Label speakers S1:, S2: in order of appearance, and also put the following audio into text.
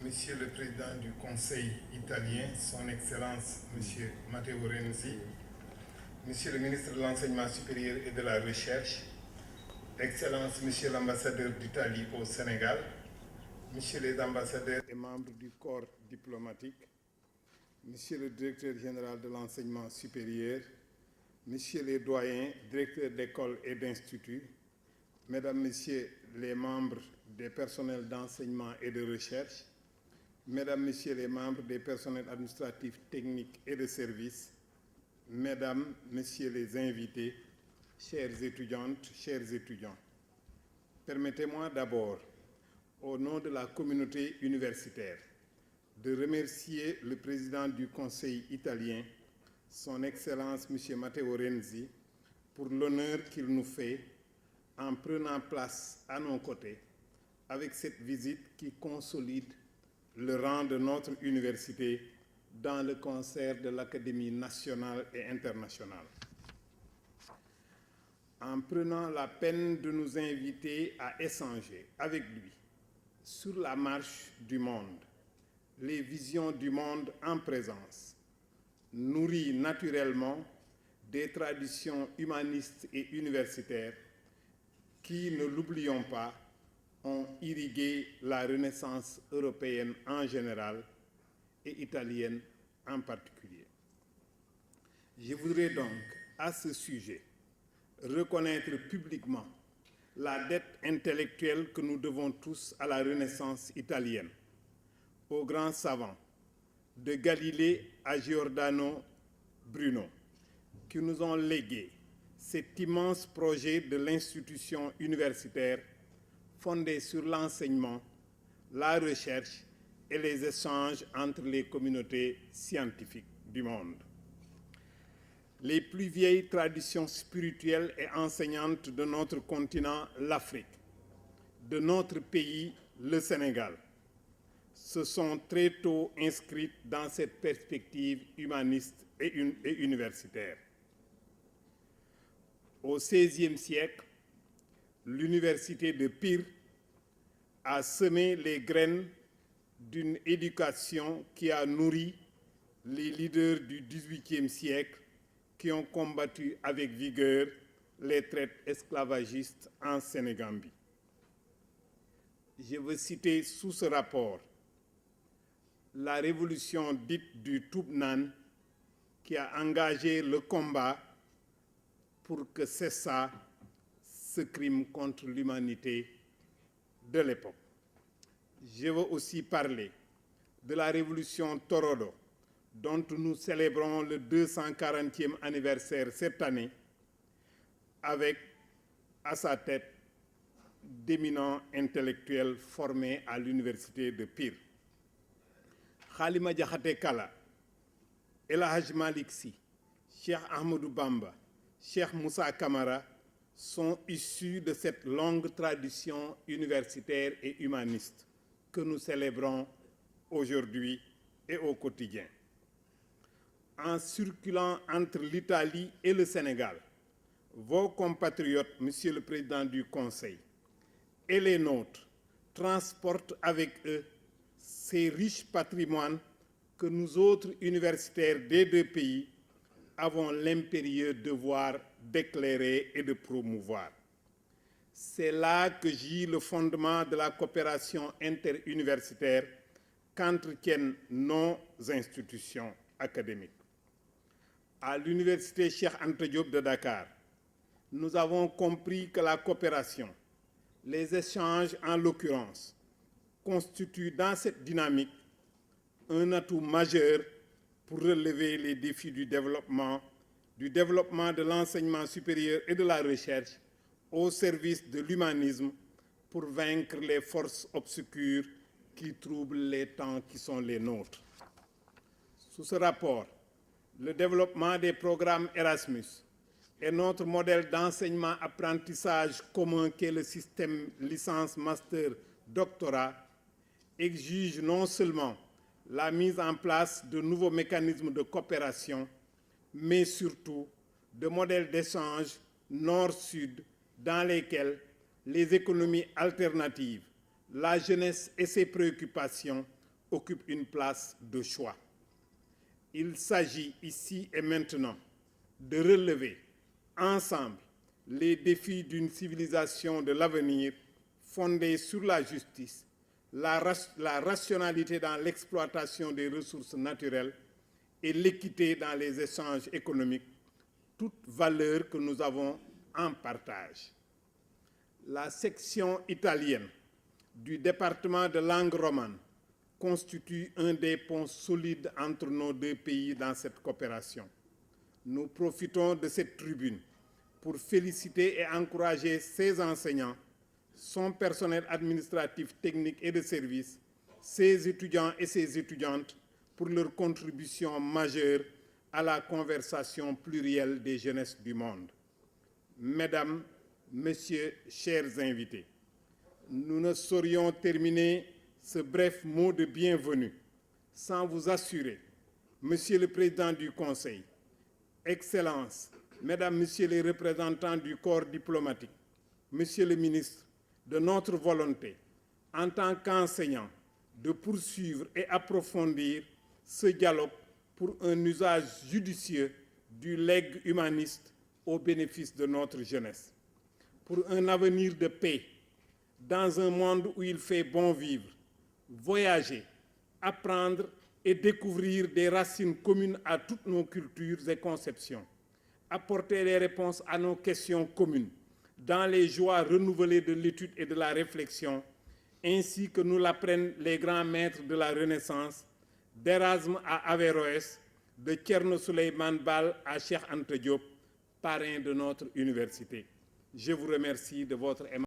S1: Monsieur le Président du Conseil italien, Son Excellence Monsieur Matteo Renzi, Monsieur le Ministre de l'Enseignement supérieur et de la Recherche, Excellence Monsieur l'Ambassadeur d'Italie au Sénégal, Messieurs les ambassadeurs et membres du corps diplomatique, Monsieur le Directeur général de l'Enseignement supérieur, Messieurs les doyens, directeurs d'écoles et d'instituts, Mesdames, Messieurs les membres des personnels d'enseignement et de recherche, Mesdames, Messieurs les membres des personnels administratifs, techniques et de services, Mesdames, Messieurs les invités, chères étudiantes, chers étudiants, permettez-moi d'abord, au nom de la communauté universitaire, de remercier le président du Conseil italien, Son Excellence M. Matteo Renzi, pour l'honneur qu'il nous fait en prenant place à nos côtés avec cette visite qui consolide le rang de notre université dans le concert de l'Académie nationale et internationale. En prenant la peine de nous inviter à échanger avec lui sur la marche du monde, les visions du monde en présence, nourries naturellement des traditions humanistes et universitaires qui, ne l'oublions pas, ont irrigué la Renaissance européenne en général et italienne en particulier. Je voudrais donc, à ce sujet, reconnaître publiquement la dette intellectuelle que nous devons tous à la Renaissance italienne, aux grands savants, de Galilée à Giordano Bruno, qui nous ont légué cet immense projet de l'institution universitaire fondé sur l'enseignement, la recherche et les échanges entre les communautés scientifiques du monde. Les plus vieilles traditions spirituelles et enseignantes de notre continent, l'Afrique, de notre pays, le Sénégal, se sont très tôt inscrites dans cette perspective humaniste et universitaire. Au XVIe siècle, l'université de Pire a semé les graines d'une éducation qui a nourri les leaders du XVIIIe siècle qui ont combattu avec vigueur les traites esclavagistes en Sénégambie. Je veux citer sous ce rapport la révolution dite du Toubnan qui a engagé le combat pour que cessât ce crime contre l'humanité de l'époque. Je veux aussi parler de la révolution Torodo, dont nous célébrons le 240e anniversaire cette année, avec à sa tête d'éminents intellectuels formés à l'université de Pire. Khalima Diakhaté Kala, El Hadj Malick Sy, Cheikh Ahmadou Bamba, Cheikh Moussa Camara sont issus de cette longue tradition universitaire et humaniste que nous célébrons aujourd'hui et au quotidien. En circulant entre l'Italie et le Sénégal, vos compatriotes, Monsieur le Président du Conseil, et les nôtres transportent avec eux ces riches patrimoines que nous autres universitaires des deux pays avons l'impérieux devoir d'éclairer et de promouvoir. C'est là que gît le fondement de la coopération interuniversitaire qu'entretiennent nos institutions académiques. À l'université Cheikh Anta Diop de Dakar, nous avons compris que la coopération, les échanges en l'occurrence, constituent dans cette dynamique un atout majeur pour relever les défis du développement de l'enseignement supérieur et de la recherche au service de l'humanisme pour vaincre les forces obscures qui troublent les temps qui sont les nôtres. Sous ce rapport, le développement des programmes Erasmus et notre modèle d'enseignement-apprentissage commun qu'est le système licence, master, doctorat exige non seulement la mise en place de nouveaux mécanismes de coopération, mais surtout de modèles d'échange nord-sud dans lesquels les économies alternatives, la jeunesse et ses préoccupations occupe une place de choix. Il s'agit ici et maintenant de relever ensemble les défis d'une civilisation de l'avenir fondée sur la justice, la rationalité dans l'exploitation des ressources naturelles et l'équité dans les échanges économiques, toutes valeurs que nous avons en partage. La section italienne du département de langue romane constitue un des ponts solides entre nos deux pays dans cette coopération. Nous profitons de cette tribune pour féliciter et encourager ses enseignants, son personnel administratif, technique et de service, ses étudiants et ses étudiantes pour leur contribution majeure à la conversation plurielle des jeunesses du monde. Mesdames, Messieurs, chers invités, nous ne saurions terminer ce bref mot de bienvenue sans vous assurer, Monsieur le Président du Conseil, Excellences, Mesdames, Messieurs les représentants du corps diplomatique, Monsieur le Ministre, de notre volonté, en tant qu'enseignants, de poursuivre et approfondir ce dialogue pour un usage judicieux du legs humaniste au bénéfice de notre jeunesse. Pour un avenir de paix, dans un monde où il fait bon vivre, voyager, apprendre et découvrir des racines communes à toutes nos cultures et conceptions, apporter les réponses à nos questions communes, dans les joies renouvelées de l'étude et de la réflexion, ainsi que nous l'apprennent les grands maîtres de la Renaissance, d'Erasme à Averroès, de Thierno Souleymane Baal à Cheikh Anta Diop, parrain de notre université. Je vous remercie de votre aimable